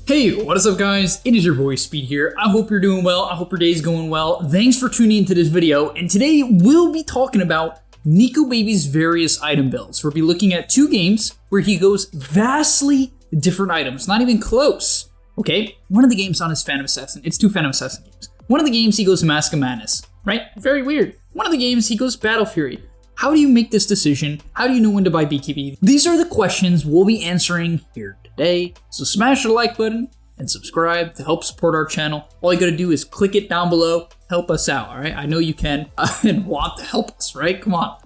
Hey, what is up guys? It is your boy Speed here. I hope you're doing well. I hope your day's going well. Thanks for tuning into this video. And today we'll be talking about NikoBaby's various item builds. We'll be looking at two games where he goes vastly different items, not even close. Okay, one of the games on his Phantom Assassin. It's two Phantom Assassin games. One of the games he goes Mask of Madness, right? Very weird. One of the games he goes Battle Fury. How do you make this decision? How do you know when to buy BKB? These are the questions we'll be answering here today. So smash the like button and subscribe to help support our channel. All you gotta do is click it down below, help us out, all right? I know you can and want to help us, right? Come on.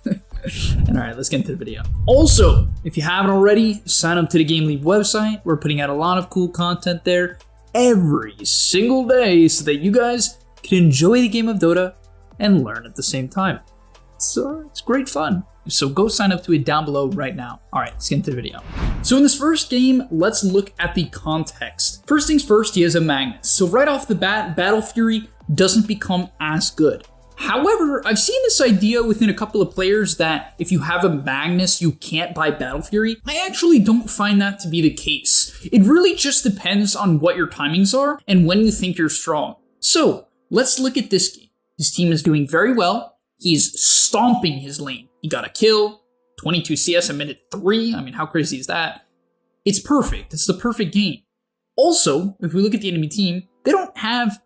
And all right, let's get into the video. Also, if you haven't already, sign up to the GameLeap website. We're putting out a lot of cool content there every single day so that you guys can enjoy the game of Dota and learn at the same time. So it's great fun. So go sign up to it down below right now. All right, let's get into the video. So in this first game, let's look at the context. First things first, he has a Magnus. So right off the bat, Battle Fury doesn't become as good. However, I've seen this idea within a couple of players that if you have a Magnus, you can't buy Battle Fury. I actually don't find that to be the case. It really just depends on what your timings are and when you think you're strong. So let's look at this game. His team is doing very well. He's stomping his lane. He got a kill, 22 CS a minute 3. I mean, how crazy is that? It's perfect. It's the perfect game. Also, if we look at the enemy team, they don't have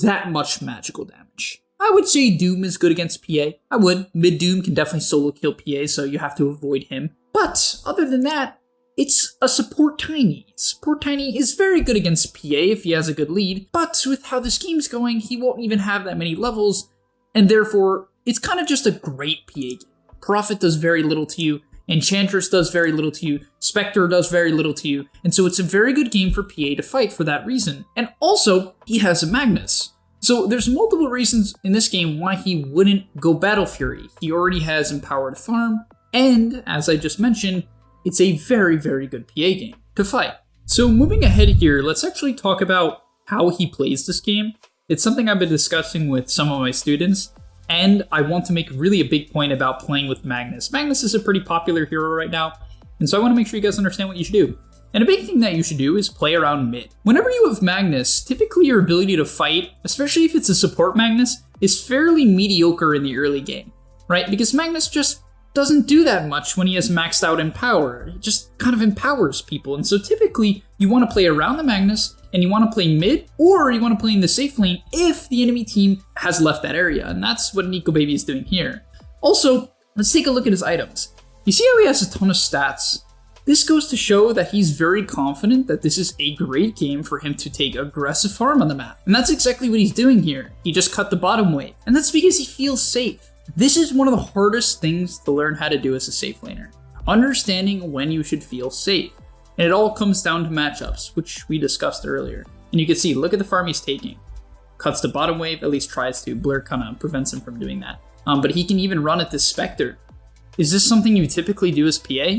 that much magical damage. I would say Doom is good against PA. I would. Mid Doom can definitely solo kill PA, so you have to avoid him. But other than that, it's a support Tiny. Support Tiny is very good against PA if he has a good lead, but with how this game's going, he won't even have that many levels, and therefore, it's kind of just a great PA game. Prophet does very little to you, Enchantress does very little to you, Spectre does very little to you, and so it's a very good game for PA to fight for that reason. And also, he has a Magnus. So there's multiple reasons in this game why he wouldn't go Battle Fury. He already has Empowered Farm, and as I just mentioned, it's a very, very good PA game to fight. So moving ahead here, let's actually talk about how he plays this game. It's something I've been discussing with some of my students, and I want to make really a big point about playing with Magnus. Magnus is a pretty popular hero right now, and so I want to make sure you guys understand what you should do. And a big thing that you should do is play around mid. Whenever you have Magnus, typically your ability to fight, especially if it's a support Magnus, is fairly mediocre in the early game, right? Because Magnus just doesn't do that much when he has maxed out Empower. It just kind of empowers people, and so typically you want to play around the Magnus, and you want to play mid, or you want to play in the safe lane if the enemy team has left that area, and that's what NikoBaby is doing here. Also, let's take a look at his items. You see how he has a ton of stats? This goes to show that he's very confident that this is a great game for him to take aggressive farm on the map. And that's exactly what he's doing here. He just cut the bottom wave, and that's because he feels safe. This is one of the hardest things to learn how to do as a safe laner. Understanding when you should feel safe. And it all comes down to matchups, which we discussed earlier. And you can see, look at the farm he's taking. Cuts the bottom wave, at least tries to. Blur kind of prevents him from doing that. But he can even run at this Spectre. Is this something you typically do as PA?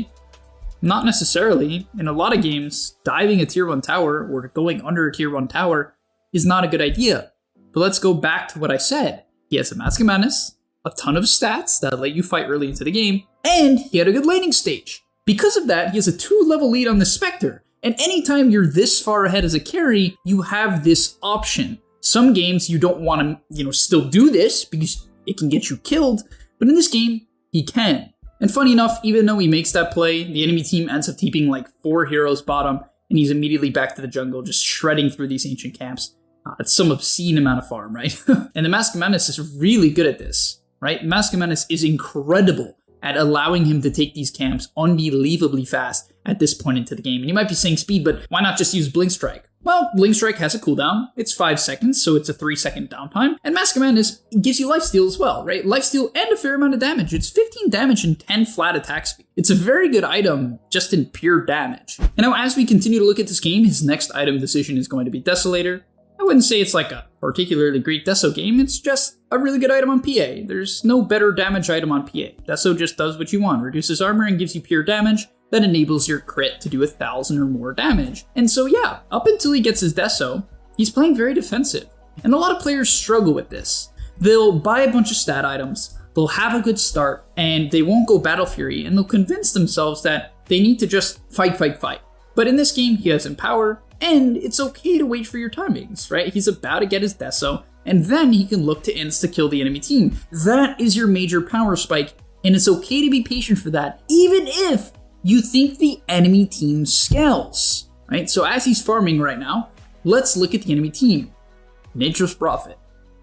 Not necessarily. In a lot of games, diving a tier 1 tower or going under a tier 1 tower is not a good idea. But let's go back to what I said. He has a Mask of Madness, a ton of stats that let you fight early into the game, and he had a good laning stage. Because of that, he has a 2-level lead on the Spectre, and anytime you're this far ahead as a carry, you have this option. Some games you don't want to, still do this because it can get you killed, but in this game, he can. And funny enough, even though he makes that play, the enemy team ends up TPing like 4 heroes bottom, and he's immediately back to the jungle, just shredding through these ancient camps. It's some obscene amount of farm, right? And the Mask of Madness is really good at this, right? Mask of Madness is incredible at allowing him to take these camps unbelievably fast at this point into the game. And you might be saying Speed, but why not just use Blink Strike? Well, Blink Strike has a cooldown. It's 5 seconds, so it's a 3-second downtime. And Mask of Madness gives you lifesteal as well, right? Lifesteal and a fair amount of damage. It's 15 damage and 10 flat attack speed. It's a very good item just in pure damage. And now as we continue to look at this game, his next item decision is going to be Desolator. I wouldn't say it's like a particularly great Deso game, it's just a really good item on PA. There's no better damage item on PA. Deso just does what you want, reduces armor and gives you pure damage that enables your crit to do 1,000 or more damage. And so yeah, up until he gets his Deso, he's playing very defensive. And a lot of players struggle with this. They'll buy a bunch of stat items, they'll have a good start, and they won't go Battle Fury, and they'll convince themselves that they need to just fight. But in this game, he has Empower, and it's okay to wait for your timings, right? He's about to get his Deso, and then he can look to insta-kill the enemy team. That is your major power spike, and it's okay to be patient for that, even if you think the enemy team scales, right? So as he's farming right now, let's look at the enemy team. Nature's Prophet,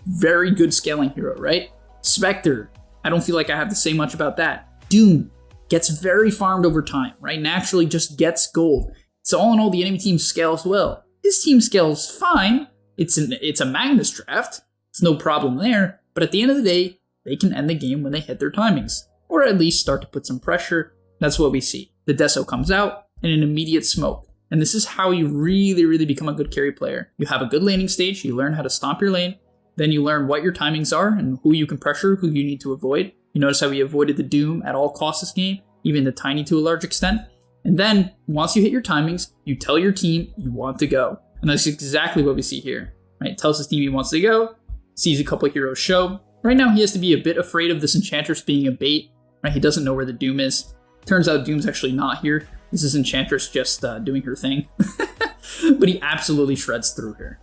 very good scaling hero, right? Spectre, I don't feel like I have to say much about that. Doom gets very farmed over time, right? Naturally just gets gold. So all in all, the enemy team scales well. His team scales fine. It's a Magnus draft. It's no problem there. But at the end of the day, they can end the game when they hit their timings, or at least start to put some pressure. That's what we see. The Deso comes out and an immediate smoke. And this is how you really, really become a good carry player. You have a good laning stage, you learn how to stomp your lane, then you learn what your timings are and who you can pressure, who you need to avoid. You notice how we avoided the Doom at all costs this game, even the Tiny to a large extent. And then, once you hit your timings, you tell your team you want to go. And that's exactly what we see here, right? Tells his team he wants to go, sees a couple of heroes show. Right now, he has to be a bit afraid of this Enchantress being a bait, right? He doesn't know where the Doom is. Turns out Doom's actually not here. This is Enchantress just doing her thing. But he absolutely shreds through her.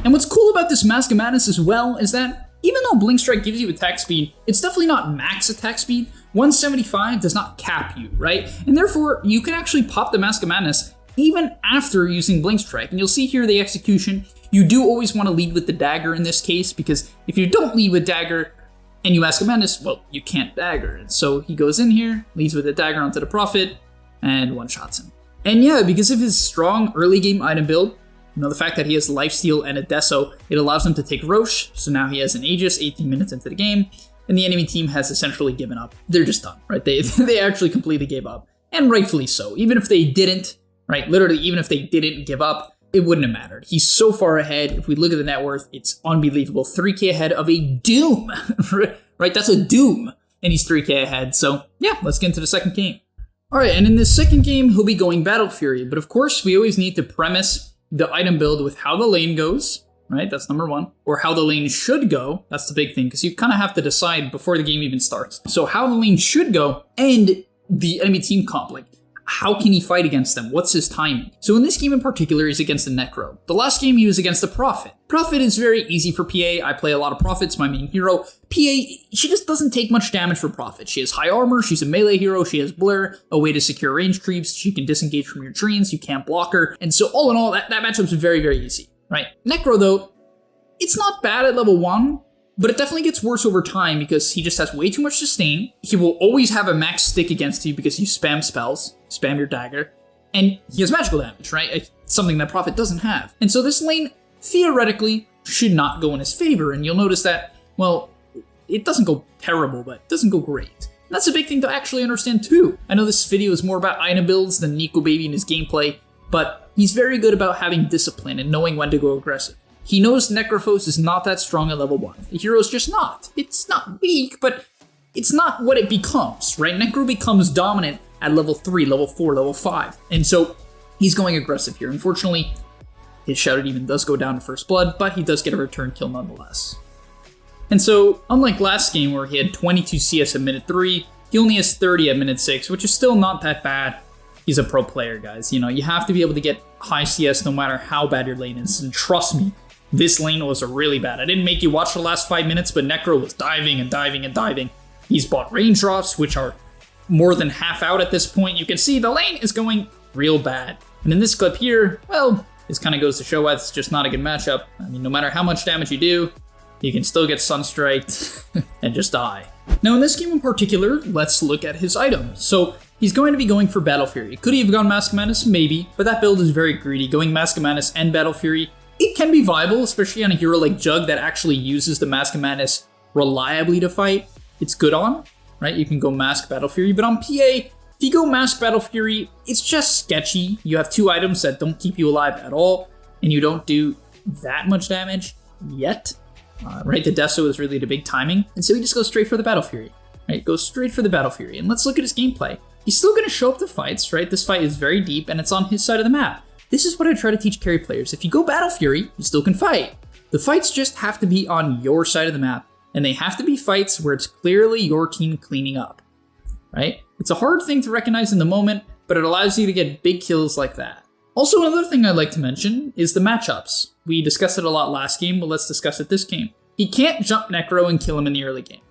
And what's cool about this Mask of Madness as well is that even though Blink Strike gives you attack speed, it's definitely not max attack speed. 175 does not cap you, right? And therefore, you can actually pop the Mask of Madness even after using Blink Strike. And you'll see here the execution. You do always want to lead with the dagger in this case, because if you don't lead with dagger and you Mask of Madness, well, you can't dagger. And so he goes in here, leads with the dagger onto the Prophet, and one-shots him. And yeah, because of his strong early game item build, the fact that he has lifesteal and a Deso, it allows him to take Roche, so now he has an Aegis 18 minutes into the game, and the enemy team has essentially given up. They're just done, right? They actually completely gave up, and rightfully so. Even if they didn't, right, literally even if they didn't give up, it wouldn't have mattered. He's so far ahead. If we look at the net worth, it's unbelievable. 3k ahead of a Doom, right? That's a Doom, and he's 3k ahead. So yeah, let's get into the second game. All right, and in this second game, he'll be going Battle Fury, but of course, we always need to premise the item build with how the lane goes, right? That's number one. Or how the lane should go. That's the big thing, because you kind of have to decide before the game even starts. So how the lane should go and the enemy team comp. Like, how can he fight against them? What's his timing? So in this game in particular, he's against the Necro. The last game, he was against the Prophet. Prophet is very easy for PA. I play a lot of Prophets, my main hero. PA, she just doesn't take much damage for Prophet. She has high armor, she's a melee hero, she has Blur, a way to secure range creeps, she can disengage from your treants, you can't block her. And so all in all, that matchup's very, very easy, right? Necro though, it's not bad at level 1, but it definitely gets worse over time because he just has way too much sustain. He will always have a max stick against you because you spam spells, spam your dagger, and he has magical damage, right? Something that Prophet doesn't have. And so this lane, theoretically, should not go in his favor, and you'll notice that, well, it doesn't go terrible, but it doesn't go great. And that's a big thing to actually understand too. I know this video is more about item builds than Nico Baby and his gameplay, but he's very good about having discipline and knowing when to go aggressive. He knows Necrophos is not that strong at level 1. The hero's just not. It's not weak, but it's not what it becomes, right? Necro becomes dominant at level 3, level 4, level 5. And so he's going aggressive here. Unfortunately, his Shadow Demon does go down in first blood, but he does get a return kill nonetheless. And so, unlike last game where he had 22 CS at minute 3, he only has 30 at minute 6, which is still not that bad. He's a pro player, guys. You know, you have to be able to get high CS no matter how bad your lane is. And trust me, this lane was really bad. I didn't make you watch the last 5 minutes, but Necro was diving and diving and diving. He's bought range drops, which are more than half out at this point. You can see the lane is going real bad. And in this clip here, well, this kind of goes to show why it's just not a good matchup. I mean, no matter how much damage you do, you can still get sunstriked and just die. Now in this game in particular, let's look at his items. So he's going to be going for Battle Fury. Could he have gone Mask of Madness? Maybe, but that build is very greedy. Going Mask of Madness and Battle Fury, it can be viable, especially on a hero like Jug that actually uses the Mask of Madness reliably to fight. It's good on, right? You can go Mask Battle Fury, but on PA, if you go Mask Battle Fury, it's just sketchy. You have 2 items that don't keep you alive at all, and you don't do that much damage yet, right? The Deso is really the big timing, and so he just goes straight for the Battle Fury, right? Goes straight for the Battle Fury, and let's look at his gameplay. He's still going to show up to fights, right? This fight is very deep, and it's on his side of the map. This is what I try to teach carry players. If you go Battle Fury, you still can fight. The fights just have to be on your side of the map, and they have to be fights where it's clearly your team cleaning up, right? It's a hard thing to recognize in the moment, but it allows you to get big kills like that. Also, another thing I'd like to mention is the matchups. We discussed it a lot last game, but let's discuss it this game. He can't jump Necro and kill him in the early game.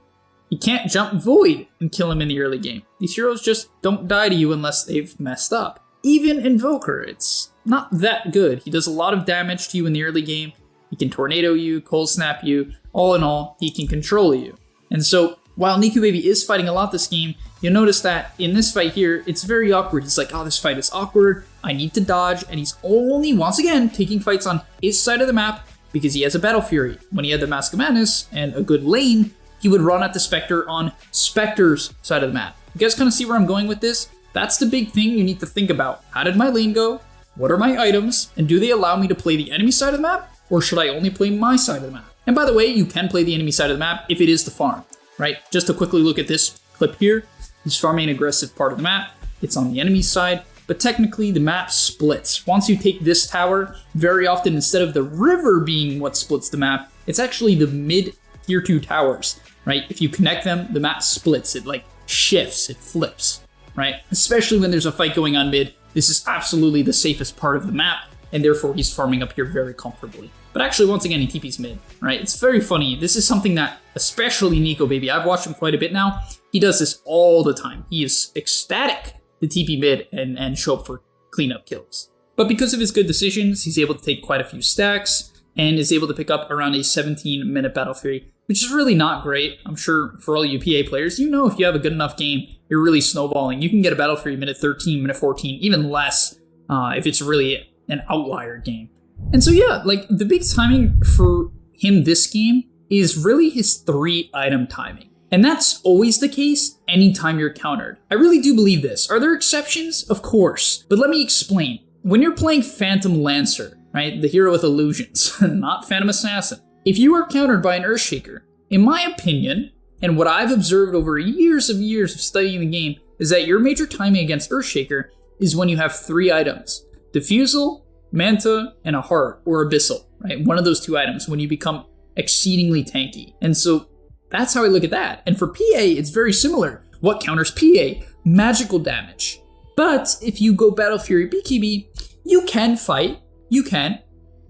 He can't jump Void and kill him in the early game. These heroes just don't die to you unless they've messed up. Even Invoker, it's not that good. He does a lot of damage to you in the early game. He can tornado you, cold snap you. All in all, he can control you. And so, while Nico Baby is fighting a lot this game, you'll notice that in this fight here, it's very awkward. He's like, oh, this fight is awkward. I need to dodge. And he's only, once again, taking fights on his side of the map because he has a Battle Fury. When he had the Mask of Madness and a good lane, he would run at the Spectre on Spectre's side of the map. You guys kind of see where I'm going with this? That's the big thing you need to think about. How did my lane go? What are my items? And do they allow me to play the enemy side of the map? Or should I only play my side of the map? And by the way, you can play the enemy side of the map if it is the farm, right? Just to quickly look at this clip here. He's farming an aggressive part of the map. It's on the enemy side, but technically the map splits. Once you take this tower, very often instead of the river being what splits the map, it's actually the mid tier 2 towers, right? If you connect them, the map splits. It like shifts, it flips, right? Especially when there's a fight going on mid. This is absolutely the safest part of the map, and therefore he's farming up here very comfortably. But actually, once again, he TP's mid, right? It's very funny. This is something that, especially Nico Baby, I've watched him quite a bit now. He does this all the time. He is ecstatic to TP mid and show up for cleanup kills. But because of his good decisions, he's able to take quite a few stacks and is able to pick up around a 17-minute Battle Fury, which is really not great. I'm sure for all you PA players, you know if you have a good enough game, you're really snowballing. You can get a Battle Fury minute 13, minute 14, even less if it's really an outlier game. And so yeah, like the big timing for him this game is really his 3-item timing. And that's always the case anytime you're countered. I really do believe this. Are there exceptions? Of course. But let me explain. When you're playing Phantom Lancer, right, the hero with illusions, not Phantom Assassin, if you are countered by an Earthshaker, in my opinion, and what I've observed over years of studying the game, is that your major timing against Earthshaker is when you have 3 items. Diffusal, Manta, and a Heart, or Abyssal, right? One of those 2 items when you become exceedingly tanky. And so that's how I look at that. And for PA, it's very similar. What counters PA? Magical damage. But if you go Battle Fury BKB, you can fight. You can.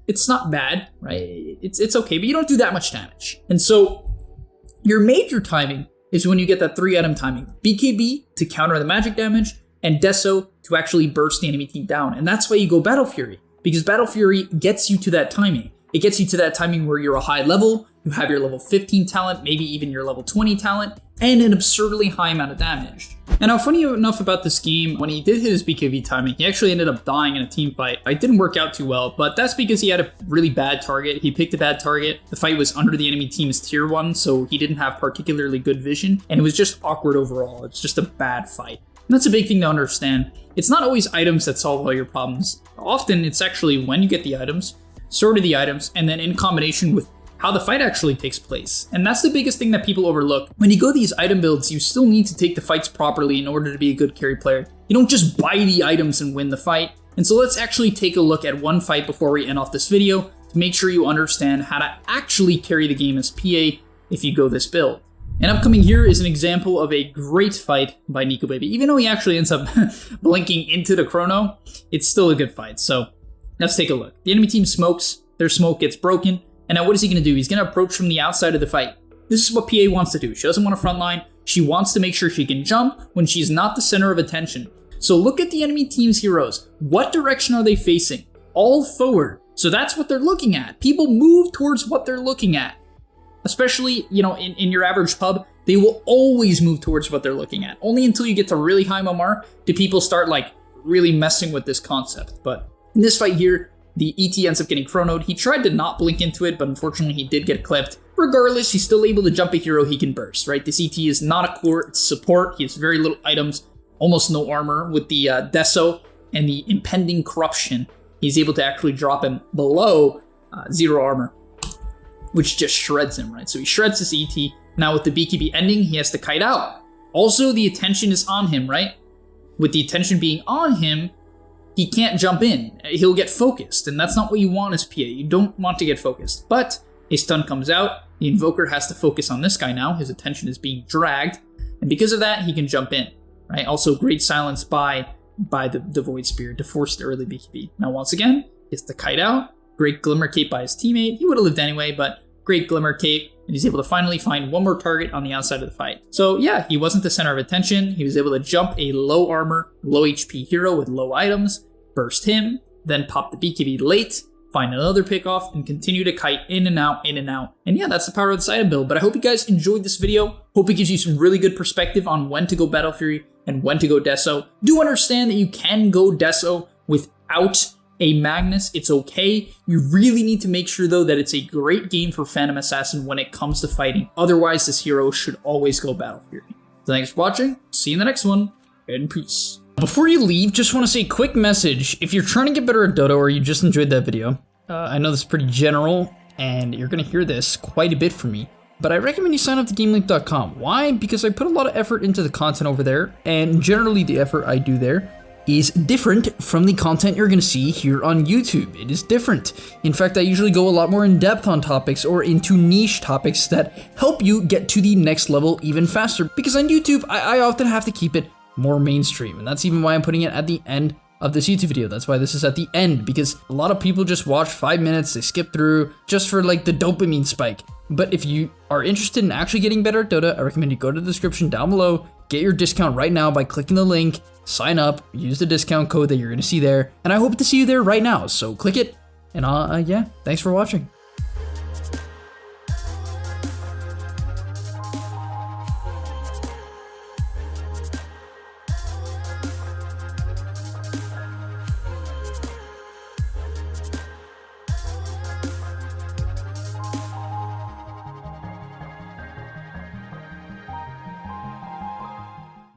It's not bad, right? It's okay, but you don't do that much damage. And so your major timing is when you get that 3-item timing. BKB to counter the magic damage, and Deso to actually burst the enemy team down. And that's why you go Battle Fury, because Battle Fury gets you to that timing. It gets you to that timing where you're a high level, you have your level 15 talent, maybe even your level 20 talent, and an absurdly high amount of damage. And now, funny enough about this game, when he did hit his BKB timing, he actually ended up dying in a team fight. It didn't work out too well, but that's because he had a really bad target. He picked a bad target. The fight was under the enemy team's tier 1, so he didn't have particularly good vision, and it was just awkward overall. It's just a bad fight. And that's a big thing to understand. It's not always items that solve all your problems. Often it's actually when you get the items, sort of the items, and then in combination with how the fight actually takes place. And that's the biggest thing that people overlook. When you go these item builds, you still need to take the fights properly in order to be a good carry player. You don't just buy the items and win the fight. And so let's actually take a look at one fight before we end off this video to make sure you understand how to actually carry the game as PA if you go this build. And upcoming here is an example of a great fight by Nico Baby. Even though he actually ends up blinking into the chrono, it's still a good fight. So let's take a look. The enemy team smokes, their smoke gets broken, and now what is he going to do? He's going to approach from the outside of the fight. This is what PA wants to do. She doesn't want a front line. She wants to make sure she can jump when she's not the center of attention. So look at the enemy team's heroes. What direction are they facing? All forward. So that's what they're looking at. People move towards what they're looking at. Especially, you know, in your average pub, they will always move towards what they're looking at. Only until you get to really high MMR do people start, like, really messing with this concept. But in this fight here, the ET ends up getting chronoed. He tried to not blink into it, but unfortunately he did get clipped. Regardless, he's still able to jump a hero he can burst, right? This ET is not a core, it's support. He has very little items, almost no armor. With the Deso and the impending corruption, he's able to actually drop him below 0 armor, which just shreds him, right? So he shreds his ET. Now with the BKB ending, he has to kite out. Also, the attention is on him, right? With the attention being on him, he can't jump in. He'll get focused, and that's not what you want as PA. You don't want to get focused. But a stun comes out. The Invoker has to focus on this guy now. His attention is being dragged, and because of that, he can jump in, right? Also, great silence by by the Void Spirit to force the early BKB. Now, once again, gets the kite out. Great Glimmer Cape by his teammate. He would have lived anyway, but great Glimmer Cape. And he's able to finally find one more target on the outside of the fight. So yeah, he wasn't the center of attention. He was able to jump a low armor, low HP hero with low items, burst him, then pop the BKB late, find another pick off, and continue to kite in and out, in and out. And yeah, that's the power of this item build. But I hope you guys enjoyed this video. Hope it gives you some really good perspective on when to go Battle Fury and when to go Deso. Do understand that you can go Deso without a Magnus. It's okay. You really need to make sure though that it's a great game for Phantom Assassin when it comes to fighting. Otherwise, this hero should always go Battle Fury. So thanks for watching. See you in the next one, and peace. Before you leave, just want to say a quick message. If you're trying to get better at Dota or you just enjoyed that video, I know this is pretty general and you're going to hear this quite a bit from me, but I recommend you sign up to GameLeap.com. Why? Because I put a lot of effort into the content over there, and generally the effort I do there is different from the content you're going to see here on YouTube. It is different. In fact, I usually go a lot more in depth on topics or into niche topics that help you get to the next level even faster. Because on YouTube, I often have to keep it more mainstream, and that's even why I'm putting it at the end of this YouTube video. That's why this is at the end, because a lot of people just watch 5 minutes, they skip through just for like the dopamine spike. But if you are interested in actually getting better at Dota, I recommend you go to the description down below, get your discount right now by clicking the link, sign up, use the discount code that you're going to see there, and I hope to see you there right now. So click it, and yeah, thanks for watching.